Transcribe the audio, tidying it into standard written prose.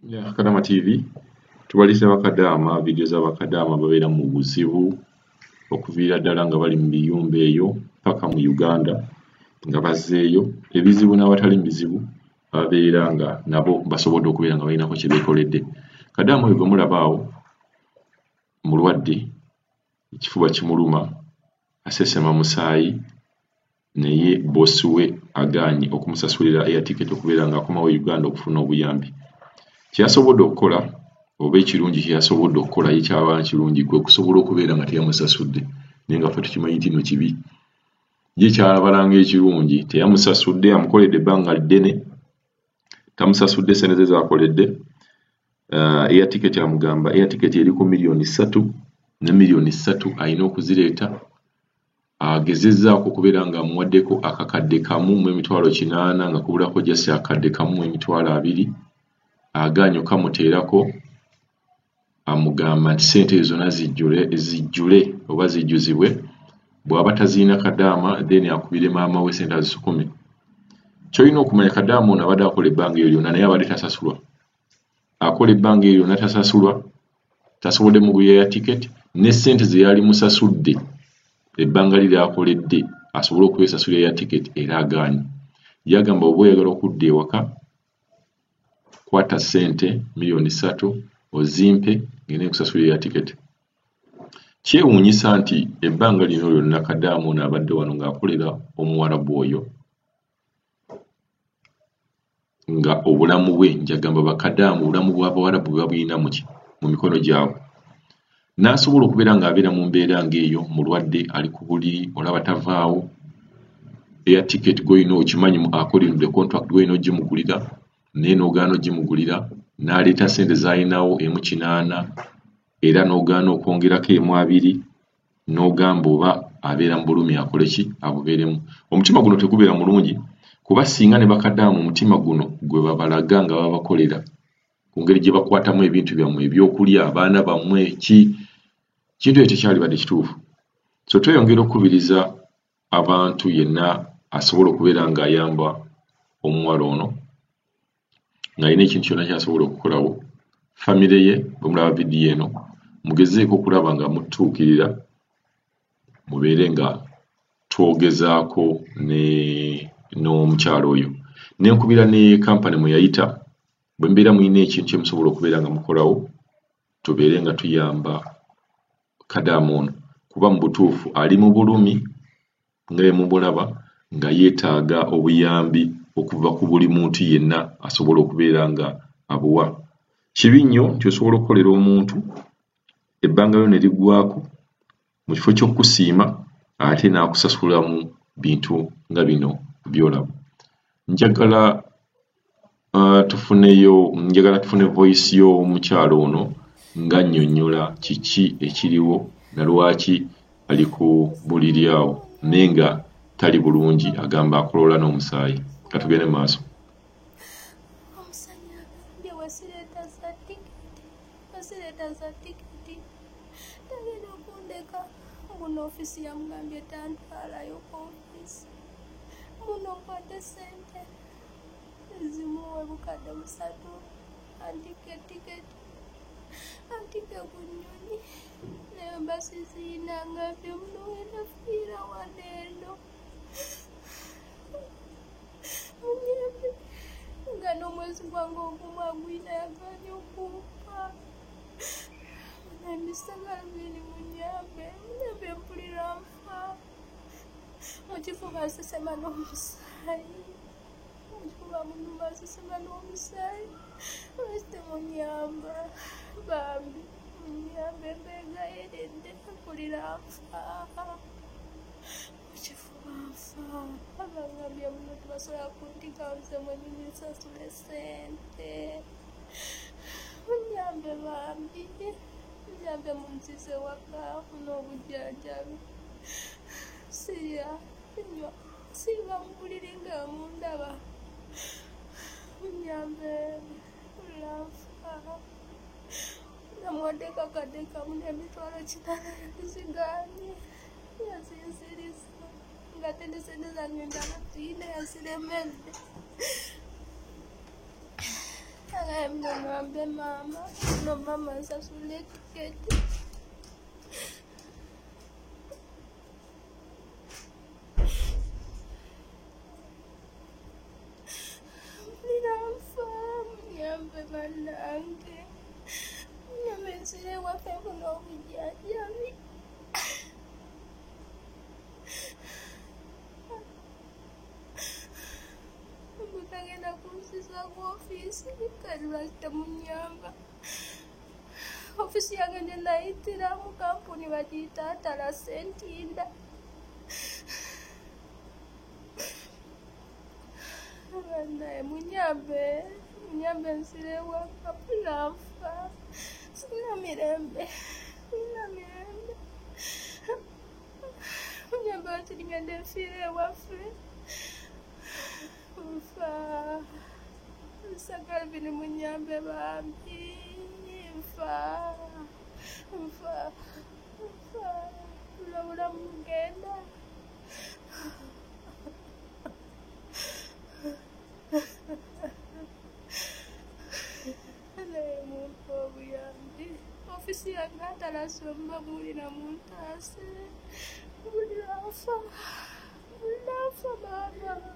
Kadama TV tubalise bakadama video za bakadama babeera mu buzibu okuviira ddala nga bali mu biyumba eyo paka mu Uganda nga bazzeeyo ebizibu n'abatali bizibu babeera nga nabo basobodde okubeera nga balinako kye beekoledde. Kadama oyo gwe mulabaawo mulwadde ekifuba kimuluma asesema musaayi naye bossi we agaanye okumusasulira air ticket okubeera nga akomawo Uganda okufuna obuyambi. Kyasobodde okukola oba ekirungi kyasobodde okukola ye kyaba kirungi gwe kusobola okubeera nga teyamusasudde naye nga ffe tukimanyi nti no kibi. Ye kyalabalanga ekirungi teyamusasudde amukoledde ebbanga ddene tamusasudde ssente ze z'akoledde. Air ticket amugamba air ticket eri ku $3 ne $3 alina okuzireeta. Agezezzaako okubeera nga amuwaddeko akakadde kamu mu $800 nga kubulako just akadde kamu mu $20. Agaanyo kamuteerako amugamba nti ssente zonna zijjule oba zijjuzibwe. Bw'aba taziina Kadama then akubire maama we ssente azisukumi. Ky'olina okumanya Kadama ono abadde akola ebbanga eryo lyonna naye abadde tasasulwa. Akola ebbanga eryo lyonna tasasulwa, tasobodde mugulira ya ticket ne ssente ze yali musasudde ebbanga liri akoledde asobole okwesasulira ya ticket era agaanye. Yagamba oba oyagala okudda ewaka kwata ssente $3 ozimpe ngende kusasulira ya ticket. Kyewuunyisa nti ebbanga lino lyonna Kadama ono abadde wano ng'akolera Omuwarabu oyo nga obulamu bwe njagamba bakadama obulamu bw'Abawarabu bwe babulina mu mikono gyabwe. N'asobola okubeera ng'abeera mu mbeera ng'eyo mulwadde ali ku buliri olaba tavaawo air ticket gw'olina okimanyi akolera contract gw'olina ogimugulira naye n'ogaana ogimugulira n'aleeta ssente z'alinawo $800 era n'ogaana okwongerako $200 n'ogamba oba abeera mu bulumi akole ki abubeeremu. Omutima guno tegubeera mulungi kuba singa ne bakaddamu omutima guno gwe babalaga nga babakolera ku ngeri gye bakwatamu ebintu byammwe ebyokulya abaana bammwe kintu ekyo tekyali badde kituufu. So tweyongera okukubiriza abantu yenna asobola okubeera ng'ayamba omuwala ono ng'alina ekintu kyonna ky'asobola okukolawo. Famire ye bwe mulaba vidiyo eno mugezeeko okulaba nga mutuukirira mubeere nga twogezaako n'omukyalo oyo. Nenkubira ne kampani mwe yayita bwe mbeera mulina ekintu kye musobola okubeera nga mukolawo tubeere nga tuyamba Kadama ono kuba mu butuufu ali mu bulumi nga bwe mubulaba nga yeetaaga obuyambi okuva ku buli muntu yenna asobola okubeera nga abuwa. Kibi nnyo nti osobola okukolera omuntu ebbanga lyo ne liggwaako mu kifo ky'okusiima ate n'akusasulamu bintu nga bino by'olaba. Njagala tufune voice y'omukyalo ono ng'annyonnyola kiki ekiriwo na lwaki ali ku buliri awo naye nga tali bulungi agamba akoloola n'omusaayi. Katugende maaso. Ofisi yamugambye tantwalayo ku ofisi muno nkwate ssente zimuwe bukadde $3 antike tiketi antike ku nnyonyi naye mbasiziina ngambye muno wenafiira waneeno munyembe nga n'omwezi gwange ogumu agwina yagaanye okumpa emisagala biri munyambe mpulira nfa mu kifuba asesema n'omusaayi mu kifuba munuma asesema n'omusaayi lwaki munyamba bambi munyambe mbegayiridde mpulira nfa mu kifuba nfa abangambye muno tebasobola kuntikanze mwenyini nsasule ssente munyambe bambi munyambe munzize waka n'obujjanjabi sirya nywa siba mu buliri nga mundaba munyambe ulafa namuwaddeko akadde kamu n'emitwalo 800 yazigaanye yazinziriza nga tende sente zange ndala tuyina yaziremedde Mnamwambia mama, no mama nsasule tiketi. Ninamfahamu niambe manange. Namesile wafevu na uvijajami. Mutagenda kumsisa ku ofisi kali lwakita munyamba. Ofisi yange ndenayitira mu kampuni bagiyita Atala Sentinda. Naye munyambe nsire waka pulafa. Sina mirembe. Munyambe wakiringende nfire waffe. Nfa nsagala bino munyambe bambi. Nfa tulabula mugenda. Naye mumpa obuyambi. Ofisi yange Atala somba mulina muntaase. Mulinafa mama.